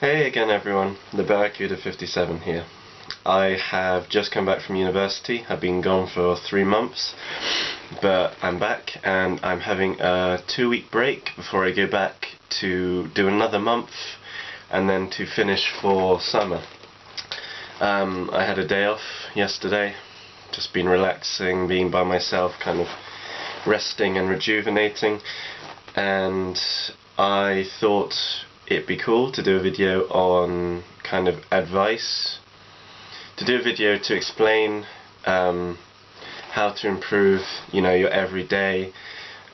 Hey again everyone, TheBarracuda57 here. I have just come back from university. I've been gone for 3 months, but I'm back and I'm having a 2-week break before I go back to do another month and then to finish for summer. I had a day off yesterday, just been relaxing, being by myself, kind of resting and rejuvenating, and I thought it'd be cool to do a video on kind of advice, to do a video to explain how to improve, your everyday,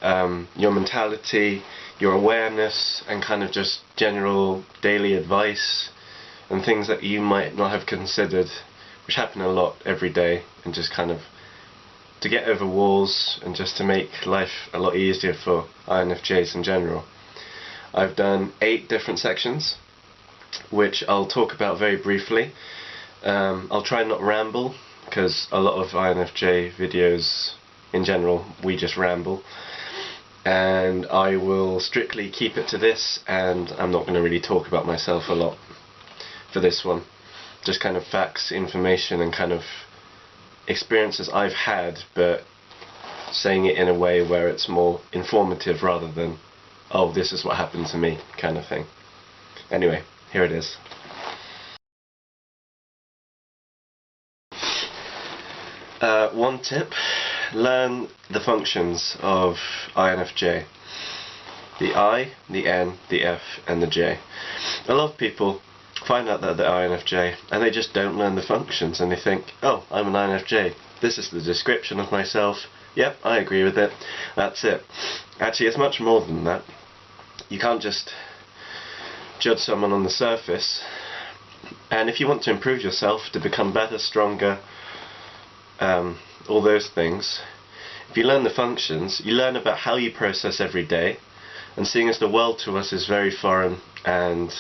your mentality, your awareness, and kind of just general daily advice and things that you might not have considered, which happen a lot every day, and just kind of to get over walls and just to make life a lot easier for INFJs in general. I've done 8 different sections, which I'll talk about very briefly. I'll try and not ramble, because a lot of INFJ videos in general, we just ramble. And I will strictly keep it to this, and I'm not going to really talk about myself a lot for this one. Just kind of facts, information, and kind of experiences I've had, but saying it in a way where it's more informative rather than, oh, this is what happened to me, kind of thing. Anyway, here it is. One tip: learn the functions of INFJ. The I, the N, the F, and the J. A lot of people find out that they're INFJ and they just don't learn the functions, and they think, oh, I'm an INFJ. This is the description of myself. Yep, I agree with it. That's it. Actually, it's much more than that. You can't just judge someone on the surface. And if you want to improve yourself, to become better, stronger, all those things, if you learn the functions, you learn about how you process every day. And seeing as the world to us is very foreign and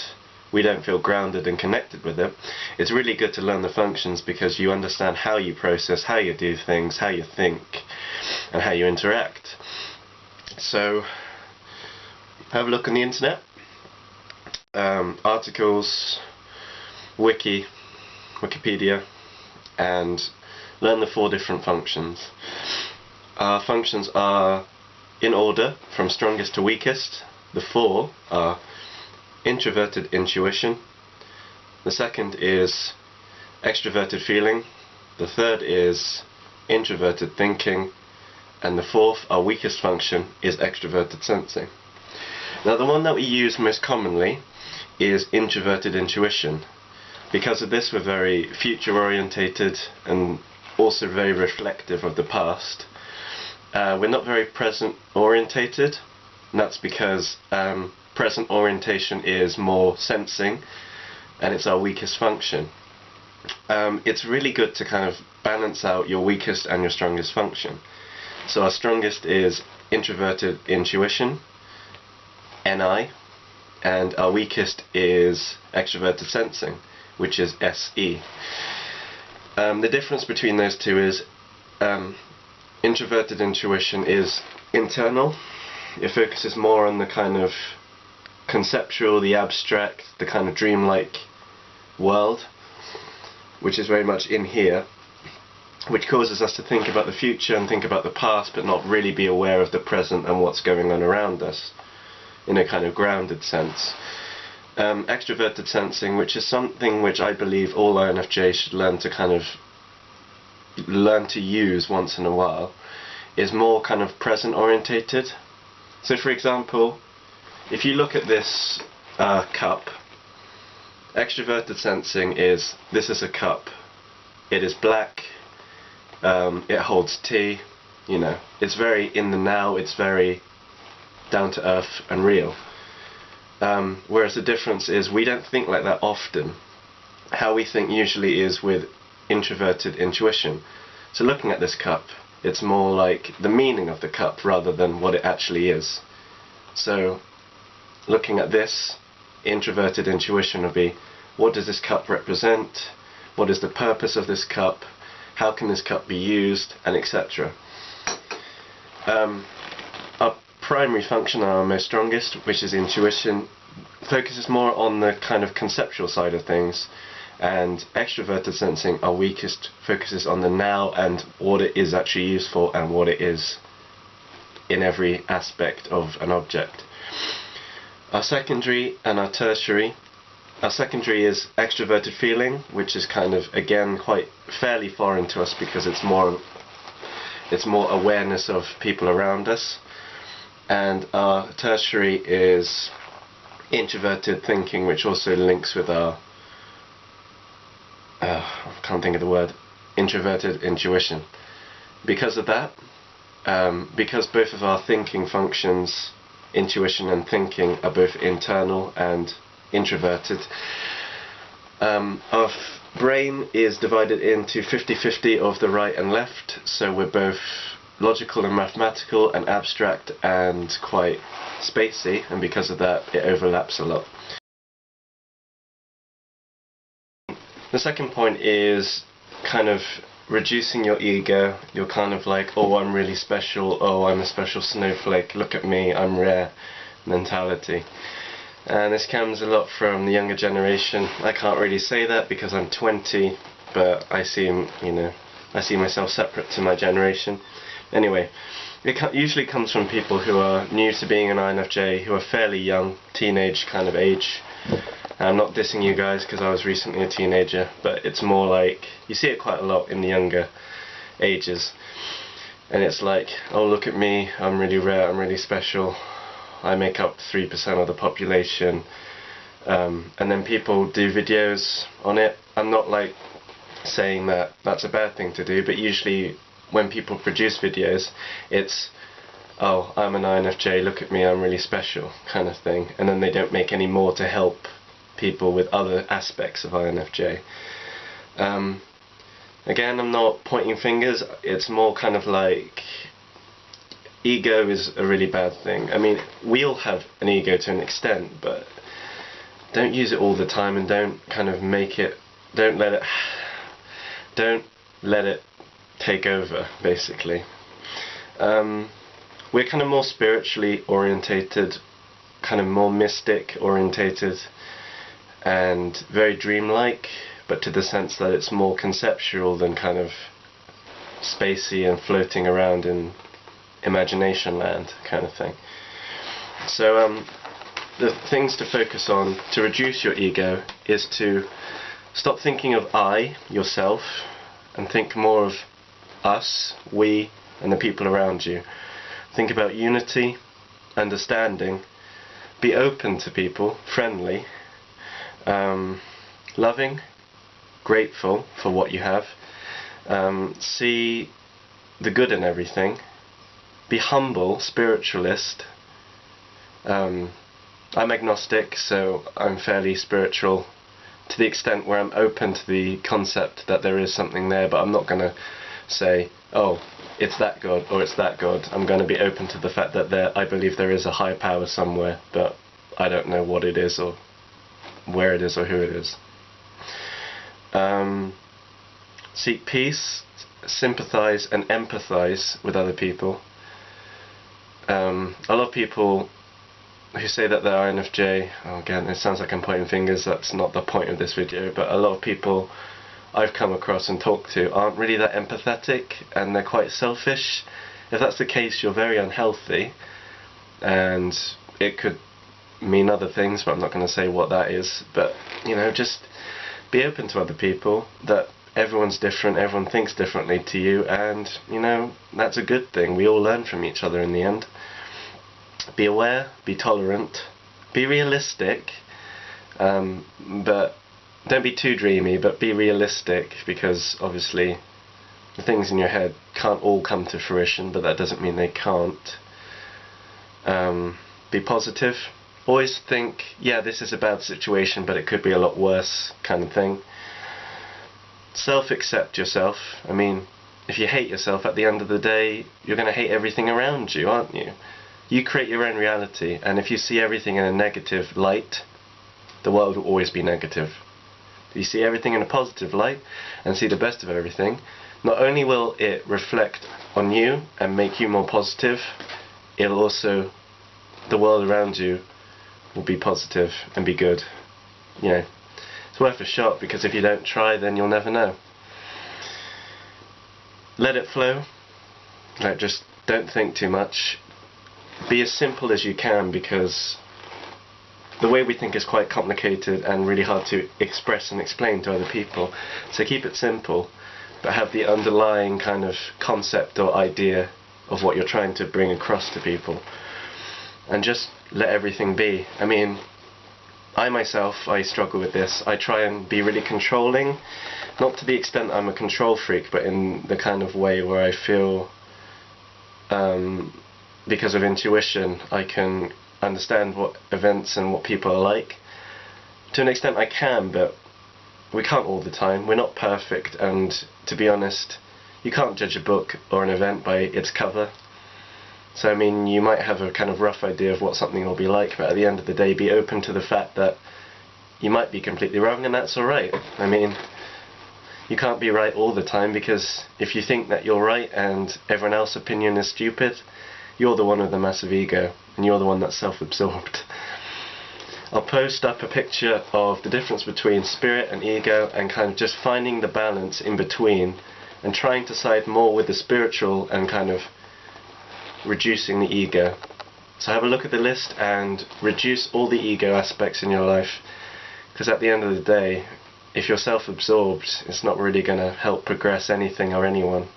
we don't feel grounded and connected with it, it's really good to learn the functions, because you understand how you process, how you do things, how you think, and how you interact. So have a look on the internet, articles, Wikipedia, and learn the 4 different functions. Our functions are in order from strongest to weakest. The 4 are introverted intuition, the second is extroverted feeling, the third is introverted thinking, and the 4th, our weakest function, is extroverted sensing. Now, the one that we use most commonly is introverted intuition. Because of this, we're very future orientated and also very reflective of the past. We're not very present orientated, and that's because present orientation is more sensing, and it's our weakest function. It's really good to kind of balance out your weakest and your strongest function. So our strongest is introverted intuition, NI, and our weakest is extroverted sensing, which is SE. The difference between those two is introverted intuition is internal. It focuses more on the kind of conceptual, the abstract, the kind of dreamlike world, which is very much in here, which causes us to think about the future and think about the past, but not really be aware of the present and what's going on around us in a kind of grounded sense. Extroverted sensing, which is something which I believe all INFJs should learn to use once in a while, is more kind of present orientated. So for example, if you look at this cup, extroverted sensing is, this is a cup, it is black, it holds tea, it's very in the now, it's very down to earth and real. Whereas the difference is we don't think like that often. How we think usually is with introverted intuition. So looking at this cup, it's more like the meaning of the cup rather than what it actually is. So looking at this, introverted intuition will be, what does this cup represent? What is the purpose of this cup? How can this cup be used? And etc. Our primary function, our most strongest, which is intuition, focuses more on the kind of conceptual side of things, and extroverted sensing, our weakest, focuses on the now and what it is actually used for and what it is in every aspect of an object. Our secondary and our tertiary. Our secondary is extroverted feeling, which is kind of, again, quite fairly foreign to us because it's more awareness of people around us. And our tertiary is introverted thinking, which also links with our I can't think of the word, introverted intuition. Because of that, because both of our thinking functions, intuition and thinking, are both internal and introverted, our brain is divided into 50-50 of the right and left, so we're both logical and mathematical and abstract and quite spacey, and because of that it overlaps a lot. The second point is kind of reducing your ego. You're kind of like, oh, I'm really special, oh, I'm a special snowflake, look at me, I'm rare mentality. And this comes a lot from the younger generation. I can't really say that because I'm 20, but I see myself separate to my generation. Anyway, it usually comes from people who are new to being an INFJ, who are fairly young, teenage kind of age. I'm not dissing you guys because I was recently a teenager, but it's more like, you see it quite a lot in the younger ages. And it's like, oh, look at me, I'm really rare, I'm really special, I make up 3% of the population. And then people do videos on it. I'm not like saying that that's a bad thing to do, but usually when people produce videos, it's, oh, I'm an INFJ, look at me, I'm really special, kind of thing. And then they don't make any more to help people with other aspects of INFJ. Again, I'm not pointing fingers, it's more kind of like, ego is a really bad thing. I mean, we all have an ego to an extent, but don't use it all the time, and don't kind of make it, don't let it take over, basically. We're kind of more spiritually orientated, kind of more mystic orientated, and very dreamlike, but to the sense that it's more conceptual than kind of spacey and floating around in imagination land kind of thing. So the things to focus on to reduce your ego is to stop thinking of I, yourself, and think more of us, we, and the people around you. Think about unity, understanding, be open to people, friendly, loving, grateful for what you have, see the good in everything, be humble, spiritualist. I'm agnostic, so I'm fairly spiritual to the extent where I'm open to the concept that there is something there, but I'm not going to say, oh, it's that God or it's that God. I'm going to be open to the fact that I believe there is a higher power somewhere, but I don't know what it is or where it is or who it is. Seek peace, sympathize and empathize with other people. A lot of people who say that they're INFJ, oh, again, it sounds like I'm pointing fingers, that's not the point of this video, but a lot of people I've come across and talked to aren't really that empathetic, and they're quite selfish. If that's the case, you're very unhealthy, and it could mean other things, but I'm not going to say what that is. But, just be open to other people, that everyone's different, everyone thinks differently to you, and, that's a good thing. We all learn from each other in the end. Be aware, be tolerant, be realistic, but don't be too dreamy, but be realistic, because obviously the things in your head can't all come to fruition, but that doesn't mean they can't. Be positive. Always think, yeah, this is a bad situation, but it could be a lot worse, kind of thing. Self-accept yourself. I mean, if you hate yourself, at the end of the day, you're going to hate everything around you, aren't you? You create your own reality, and if you see everything in a negative light, the world will always be negative. If you see everything in a positive light, and see the best of everything, not only will it reflect on you and make you more positive, it'll also, the world around you will be positive and be good. You know, it's worth a shot, because if you don't try, then you'll never know. Let it flow. Like, just don't think too much. Be as simple as you can, because the way we think is quite complicated and really hard to express and explain to other people. So keep it simple, but have the underlying kind of concept or idea of what you're trying to bring across to people. And just let everything be. I mean, I struggle with this. I try and be really controlling, not to the extent I'm a control freak, but in the kind of way where I feel, because of intuition, I can understand what events and what people are like. To an extent I can, but we can't all the time. We're not perfect, and to be honest, you can't judge a book or an event by its cover. So I mean, you might have a kind of rough idea of what something will be like, but at the end of the day, be open to the fact that you might be completely wrong, and that's alright. I mean, you can't be right all the time, because if you think that you're right and everyone else's opinion is stupid, you're the one with the massive ego, and you're the one that's self-absorbed. I'll post up a picture of the difference between spirit and ego, and kind of just finding the balance in between, and trying to side more with the spiritual and kind of reducing the ego. So have a look at the list and reduce all the ego aspects in your life, because at the end of the day, if you're self-absorbed, it's not really going to help progress anything or anyone.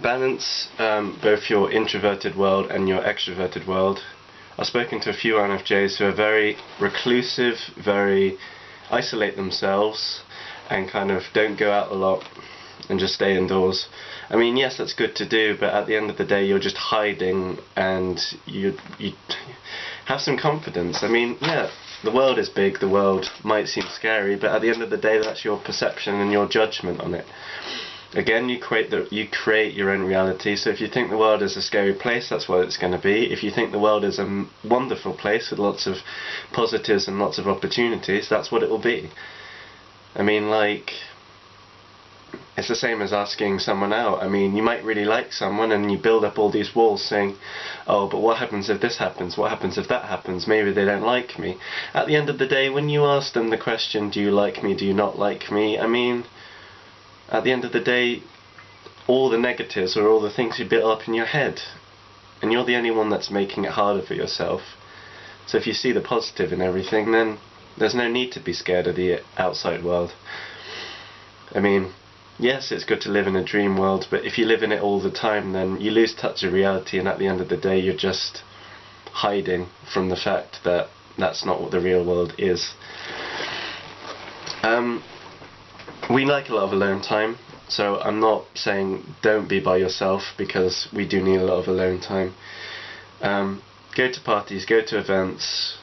Balance both your introverted world and your extroverted world. I've spoken to a few INFJs who are very reclusive, very isolate themselves, and kind of don't go out a lot and just stay indoors. I mean, yes, that's good to do, but at the end of the day, you're just hiding, and you have some confidence. I mean, yeah, the world is big, the world might seem scary, but at the end of the day, that's your perception and your judgment on it. Again, you create your own reality. So if you think the world is a scary place, that's what it's going to be. If you think the world is a wonderful place with lots of positives and lots of opportunities, that's what it will be. I mean, like, it's the same as asking someone out. I mean, you might really like someone and you build up all these walls saying, oh, but what happens if this happens? What happens if that happens? Maybe they don't like me. At the end of the day, when you ask them the question, do you like me, do you not like me? I mean, at the end of the day, all the negatives are all the things you built up in your head, and you're the only one that's making it harder for yourself. So if you see the positive in everything, then there's no need to be scared of the outside world. I mean, yes, it's good to live in a dream world, but if you live in it all the time, then you lose touch of reality, and at the end of the day, you're just hiding from the fact that that's not what the real world is. We like a lot of alone time, so I'm not saying don't be by yourself, because we do need a lot of alone time. Go to parties, go to events,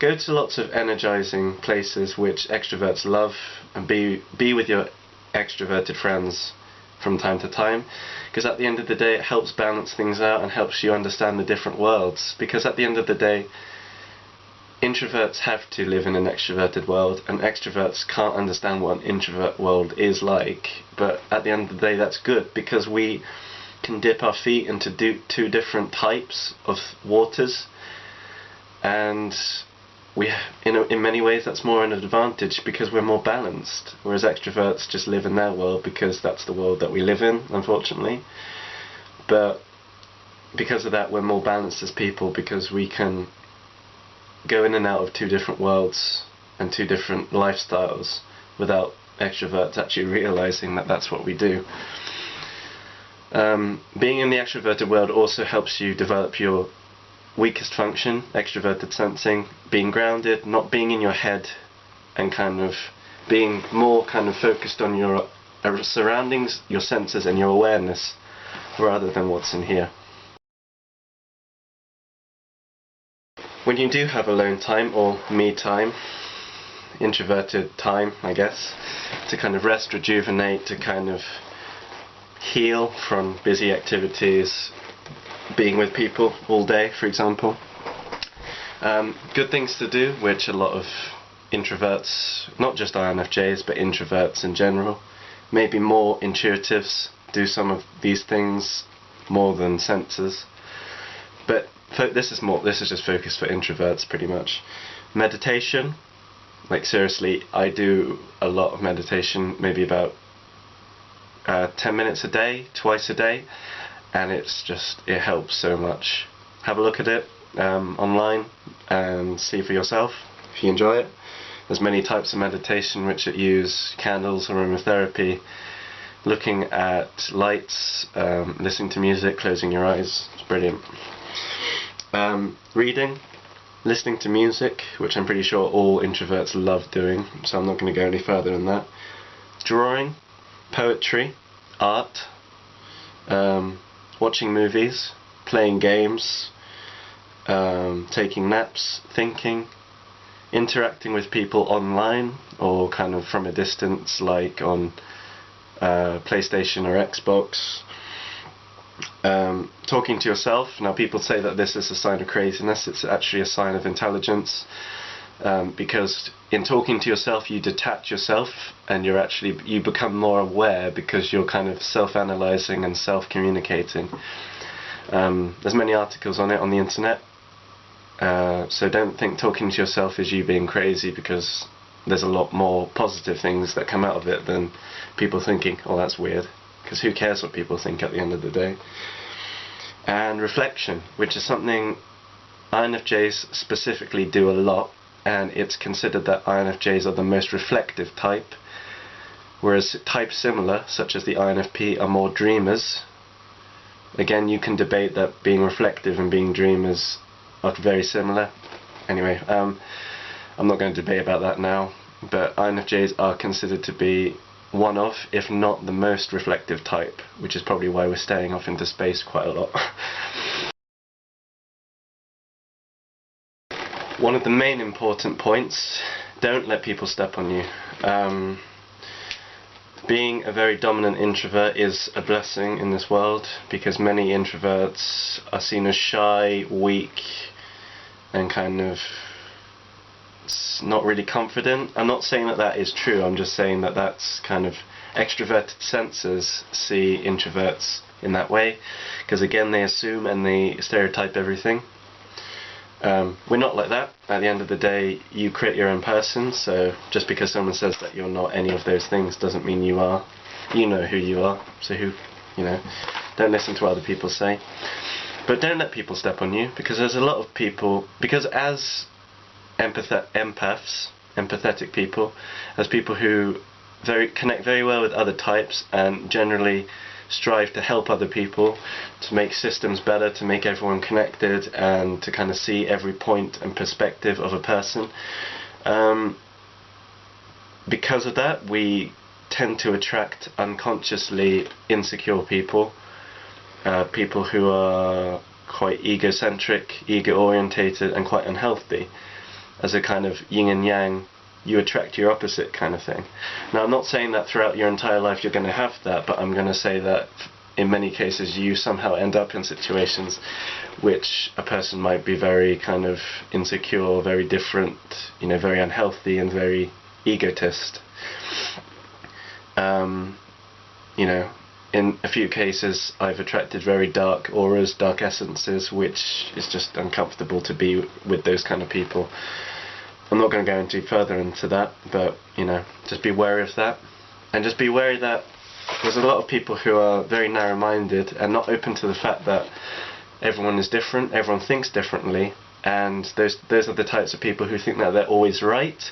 go to lots of energizing places which extroverts love, and be with your extroverted friends from time to time, because at the end of the day it helps balance things out and helps you understand the different worlds. Because at the end of the day, introverts have to live in an extroverted world, and extroverts can't understand what an introvert world is like. But at the end of the day, that's good, because we can dip our feet into two different types of waters, and in many ways that's more an advantage, because we're more balanced, whereas extroverts just live in their world because that's the world that we live in, unfortunately. But because of that, we're more balanced as people, because we can go in and out of two different worlds and two different lifestyles without extroverts actually realizing that that's what we do. Being in the extroverted world also helps you develop your weakest function, extroverted sensing, being grounded, not being in your head, and kind of being more kind of focused on your surroundings, your senses and your awareness, rather than what's in here. When you do have alone time, or me time, introverted time, I guess, to kind of rest, rejuvenate, to kind of heal from busy activities, being with people all day, for example, Good things to do, which a lot of introverts, not just INFJs, but introverts in general, maybe more intuitives, do some of these things more than sensors. But this is just focused for introverts pretty much. Meditation, like seriously, I do a lot of meditation, maybe about 10 minutes a day, twice a day, and it helps so much. Have a look at it online and see for yourself if you enjoy it. There's many types of meditation which use candles, aromatherapy, looking at lights, listening to music, closing your eyes. It's brilliant. Reading, listening to music, which I'm pretty sure all introverts love doing, so I'm not going to go any further than that. Drawing, poetry, art, watching movies, playing games, taking naps, thinking, interacting with people online or kind of from a distance, like on PlayStation or Xbox. Talking to yourself. Now people say that this is a sign of craziness. It's actually a sign of intelligence, because in talking to yourself you detach yourself and you become more aware because you're kind of self-analyzing and self-communicating. There's many articles on it on the internet, so don't think talking to yourself is you being crazy, because there's a lot more positive things that come out of it than people thinking, oh that's weird, because who cares what people think at the end of the day. And reflection, which is something INFJs specifically do a lot, and it's considered that INFJs are the most reflective type, whereas types similar, such as the INFP, are more dreamers. Again, you can debate that being reflective and being dreamers are very similar. Anyway, I'm not going to debate about that now, but INFJs are considered to be one of, if not the most reflective type, which is probably why we're staying off into space quite a lot. One of the main important points, don't let people step on you. Being a very dominant introvert is a blessing in this world, because many introverts are seen as shy, weak, and kind of not really confident. I'm not saying that that is true, I'm just saying that that's kind of extroverted sensors see introverts in that way, because again they assume and they stereotype everything. We're not like that. At the end of the day, you create your own person, so just because someone says that you're not any of those things doesn't mean you are. You know who you are, so don't listen to what other people say. But don't let people step on you, because there's a lot of people, because as empathetic people, as people who connect very well with other types and generally strive to help other people, to make systems better, to make everyone connected, and to kind of see every point and perspective of a person. Because of that, we tend to attract unconsciously insecure people, people who are quite egocentric, ego-orientated, and quite unhealthy. As a kind of yin and yang, you attract your opposite kind of thing. Now, I'm not saying that throughout your entire life you're going to have that, but I'm going to say that in many cases you somehow end up in situations which a person might be very kind of insecure, very different, very unhealthy and very egotist. In a few cases I've attracted very dark auras, dark essences, which is just uncomfortable to be with those kind of people. I'm not going to go into further into that, but just be wary of that, and just be wary that there's a lot of people who are very narrow-minded and not open to the fact that everyone is different, everyone thinks differently, and those are the types of people who think that they're always right.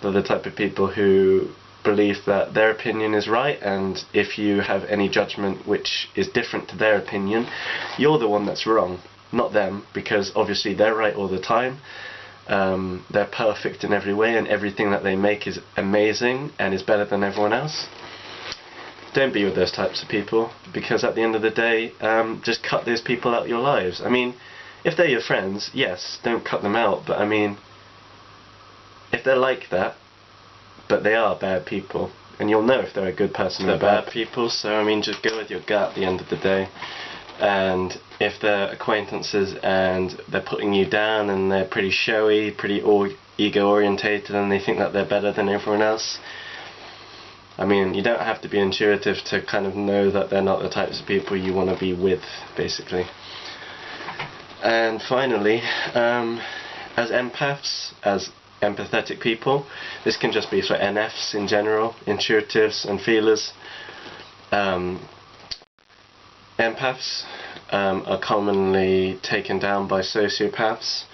They're the type of people who believe that their opinion is right, and if you have any judgment which is different to their opinion, you're the one that's wrong, not them, because obviously they're right all the time. They're perfect in every way, and everything that they make is amazing and is better than everyone else. Don't be with those types of people, because at the end of the day, just cut those people out of your lives. I mean, if they're your friends, yes, don't cut them out, but I mean, if they're like that, but they are bad people, and you'll know if they're a good person or bad people, so I mean, just go with your gut at the end of the day, and if they're acquaintances and they're putting you down and they're pretty showy, pretty ego orientated, and they think that they're better than everyone else. I mean, you don't have to be intuitive to kind of know that they're not the types of people you want to be with, basically. And finally, as empaths, as empathetic people, this can just be for NFs in general, intuitives and feelers. Empaths are commonly taken down by sociopaths,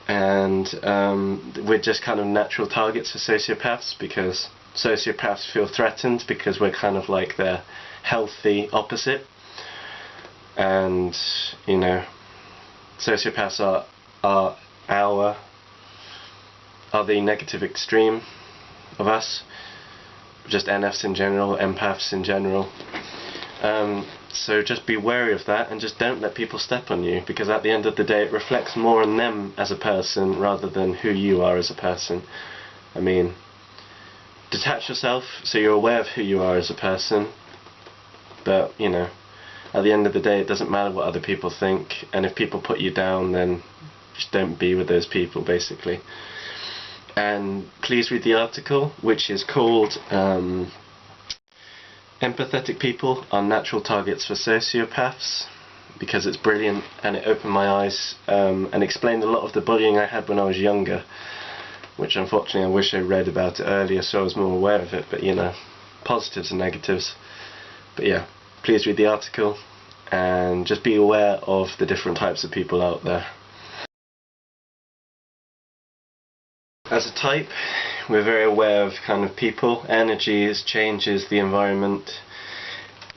and we're just kind of natural targets for sociopaths, because sociopaths feel threatened because we're kind of like their healthy opposite. And you know, sociopaths are the negative extreme of us, just NFs in general, empaths in general. So just be wary of that, and just don't let people step on you, because at the end of the day it reflects more on them as a person rather than who you are as a person. I mean, detach yourself so you're aware of who you are as a person, but you know, at the end of the day it doesn't matter what other people think, and if people put you down, then just don't be with those people, basically. And please read the article, which is called Empathetic People are Natural Targets for Sociopaths, because it's brilliant, and it opened my eyes and explained a lot of the bullying I had when I was younger, which unfortunately I wish I read about it earlier so I was more aware of it, but you know, positives and negatives. But yeah, please read the article and just be aware of the different types of people out there. As a type, we're very aware of kind of people, energies, changes, the environment.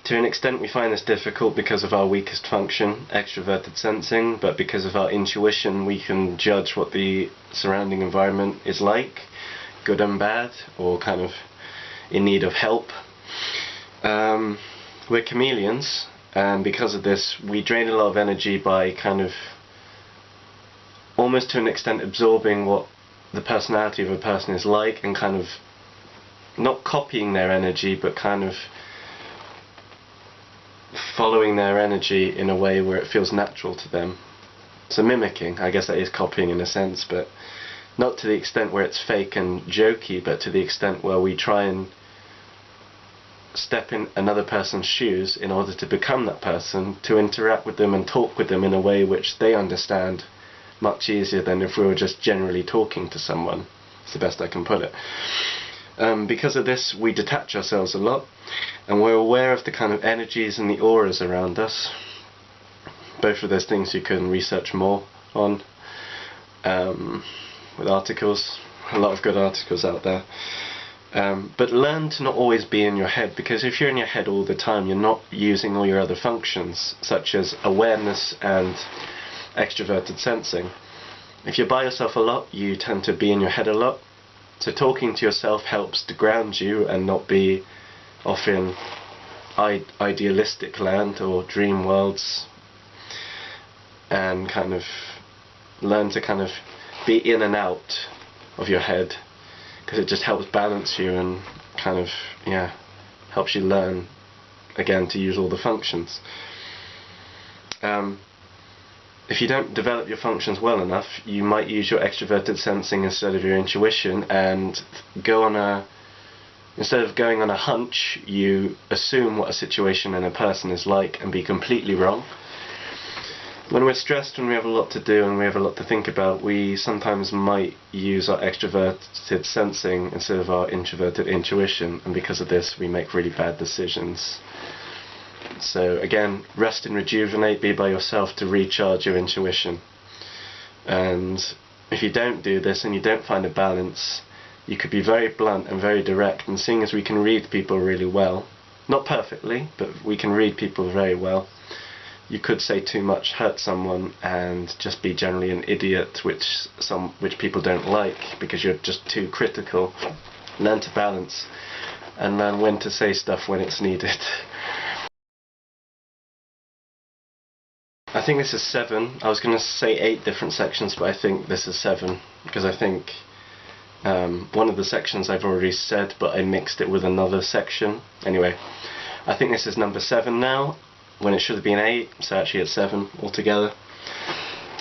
To an extent we find this difficult because of our weakest function, extroverted sensing, but because of our intuition we can judge what the surrounding environment is like, good and bad, or kind of in need of help. We're chameleons, and because of this we drain a lot of energy by kind of, almost to an extent, absorbing what the personality of a person is like, and kind of not copying their energy, but kind of following their energy in a way where it feels natural to them. So mimicking, I guess that is copying in a sense, but not to the extent where it's fake and jokey, but to the extent where we try and step in another person's shoes in order to become that person, to interact with them and talk with them in a way which they understand much easier than if we were just generally talking to someone. It's the best I can put it. Because of this we detach ourselves a lot, and we're aware of the kind of energies and the auras around us. Both of those things you can research more on with articles, a lot of good articles out there. But learn to not always be in your head, because if you're in your head all the time you're not using all your other functions, such as awareness and extroverted sensing. If you're by yourself a lot, you tend to be in your head a lot, so talking to yourself helps to ground you and not be off in idealistic land or dream worlds, and kind of learn to kind of be in and out of your head, because it just helps balance you and kind of, yeah, helps you learn again to use all the functions. If you don't develop your functions well enough, you might use your extroverted sensing instead of your intuition, and instead of going on a hunch, you assume what a situation and a person is like and be completely wrong. When we're stressed, when we have a lot to do and we have a lot to think about, we sometimes might use our extroverted sensing instead of our introverted intuition, and because of this we make really bad decisions. So again, rest and rejuvenate, be by yourself to recharge your intuition. And if you don't do this and you don't find a balance, you could be very blunt and very direct, and seeing as we can read people really well, not perfectly, but we can read people very well, you could say too much, hurt someone, and just be generally an idiot, which people don't like because you're just too critical. Learn to balance and learn when to say stuff when it's needed. I think this is 7. I was going to say 8 different sections, but I think this is 7, because I think one of the sections I've already said, but I mixed it with another section. Anyway, I think this is number 7 now, when it should have been 8, so actually it's 7 altogether.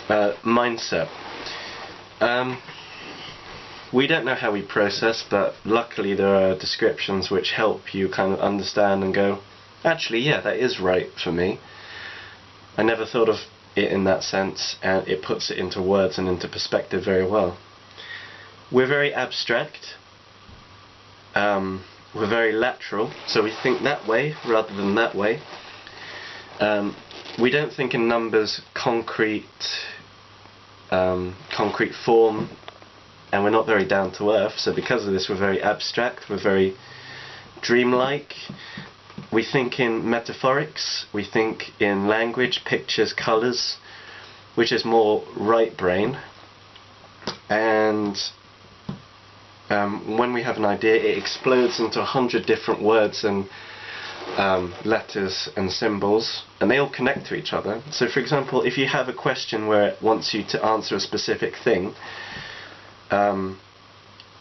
Mindset. We don't know how we process, but luckily there are descriptions which help you kind of understand and go, actually, yeah, that is right for me. I never thought of it in that sense, and it puts it into words and into perspective very well. We're very abstract. We're very lateral, so we think that way rather than that way. We don't think in numbers, concrete form, and we're not very down to earth, so because of this we're very abstract, we're very dreamlike. We think in metaphorics, we think in language, pictures, colours, which is more right brain. And when we have an idea, it explodes into 100 different words and letters and symbols, and they all connect to each other. So for example, if you have a question where it wants you to answer a specific thing,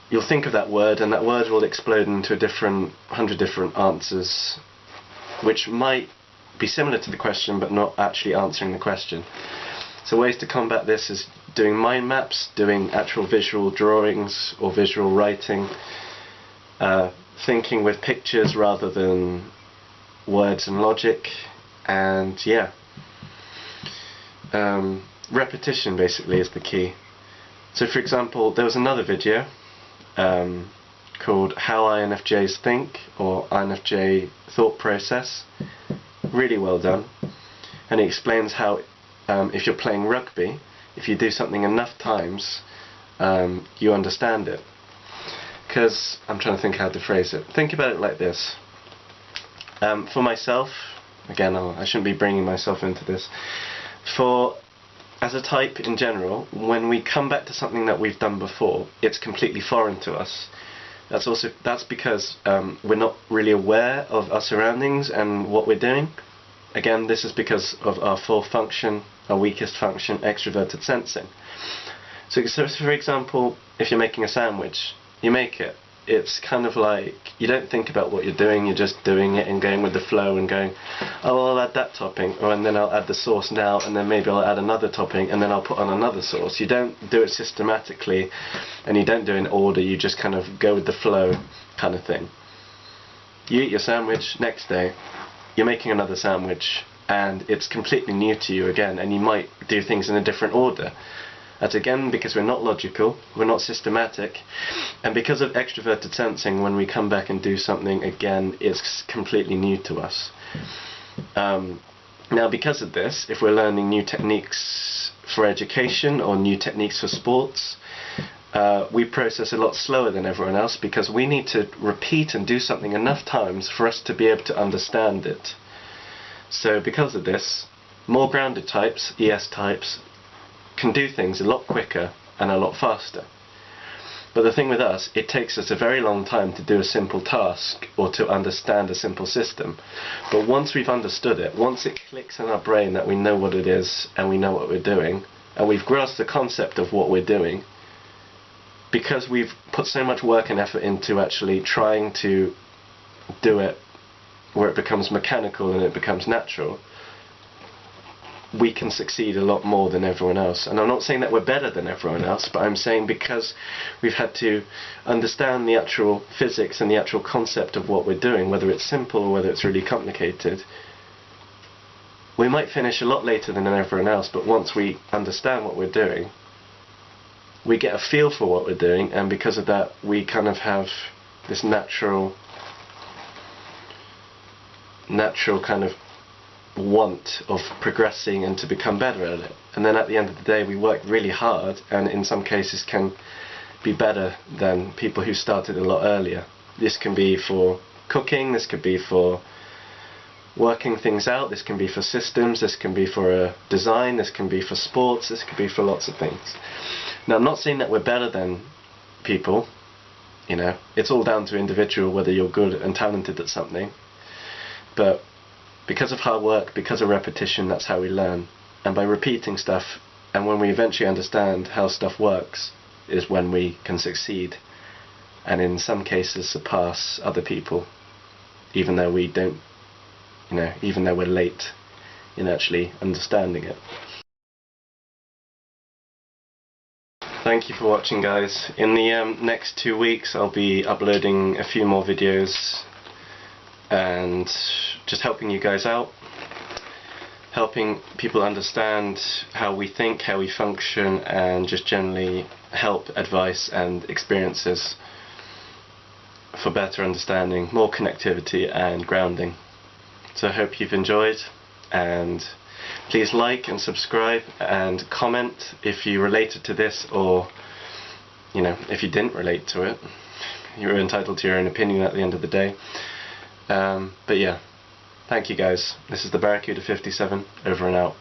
you'll think of that word, and that word will explode into 100 different answers, which might be similar to the question but not actually answering the question. So ways to combat this is doing mind maps, doing actual visual drawings or visual writing, thinking with pictures rather than words and logic, and yeah, repetition basically is the key. So for example, there was another video called How INFJs Think, or INFJ Thought Process, really well done, and it explains how if you're playing rugby, if you do something enough times, you understand it. Because, I'm trying to think how to phrase it. Think about it like this. For myself, again, I shouldn't be bringing myself into this. As a type in general, when we come back to something that we've done before, it's completely foreign to us. That's because we're not really aware of our surroundings and what we're doing. Again, this is because of our fourth function, our weakest function, extroverted sensing. So for example, if you're making a sandwich, you make it. It's kind of like, you don't think about what you're doing, you're just doing it and going with the flow and going, oh, well, I'll add that topping, and then I'll add the sauce now, and then maybe I'll add another topping, and then I'll put on another sauce. You don't do it systematically, and you don't do it in order, you just kind of go with the flow kind of thing. You eat your sandwich, next day, you're making another sandwich, and it's completely new to you again, and you might do things in a different order. That's again because we're not logical, we're not systematic, and because of extroverted sensing, when we come back and do something again, it's completely new to us. Now because of this, if we're learning new techniques for education or new techniques for sports, we process a lot slower than everyone else because we need to repeat and do something enough times for us to be able to understand it. So because of this, more grounded types, ES types, can do things a lot quicker and a lot faster. But the thing with us, it takes us a very long time to do a simple task or to understand a simple system. But once we've understood it, once it clicks in our brain that we know what it is and we know what we're doing, and we've grasped the concept of what we're doing, because we've put so much work and effort into actually trying to do it where it becomes mechanical and it becomes natural, we can succeed a lot more than everyone else. And I'm not saying that we're better than everyone else, but I'm saying because we've had to understand the actual physics and the actual concept of what we're doing, whether it's simple or whether it's really complicated, we might finish a lot later than everyone else, but once we understand what we're doing, we get a feel for what we're doing, and because of that we kind of have this natural kind of want of progressing and to become better at it. And then at the end of the day we work really hard and in some cases can be better than people who started a lot earlier. This can be for cooking, this could be for working things out, this can be for systems, this can be for design, this can be for sports, this could be for lots of things. Now I'm not saying that we're better than people, you know, it's all down to individual whether you're good and talented at something, but because of hard work, because of repetition, that's how we learn. And by repeating stuff, and when we eventually understand how stuff works, is when we can succeed. And in some cases surpass other people, even though we don't, you know, even though we're late in actually understanding it. Thank you for watching, guys. In the next 2 weeks I'll be uploading a few more videos and just helping you guys out, helping people understand how we think, how we function, and just generally help, advice and experiences for better understanding, more connectivity and grounding. So I hope you've enjoyed, and please like and subscribe and comment if you related to this, or if you didn't relate to it. You're entitled to your own opinion at the end of the day. But yeah, thank you guys. This is TheBarracuda57, over and out.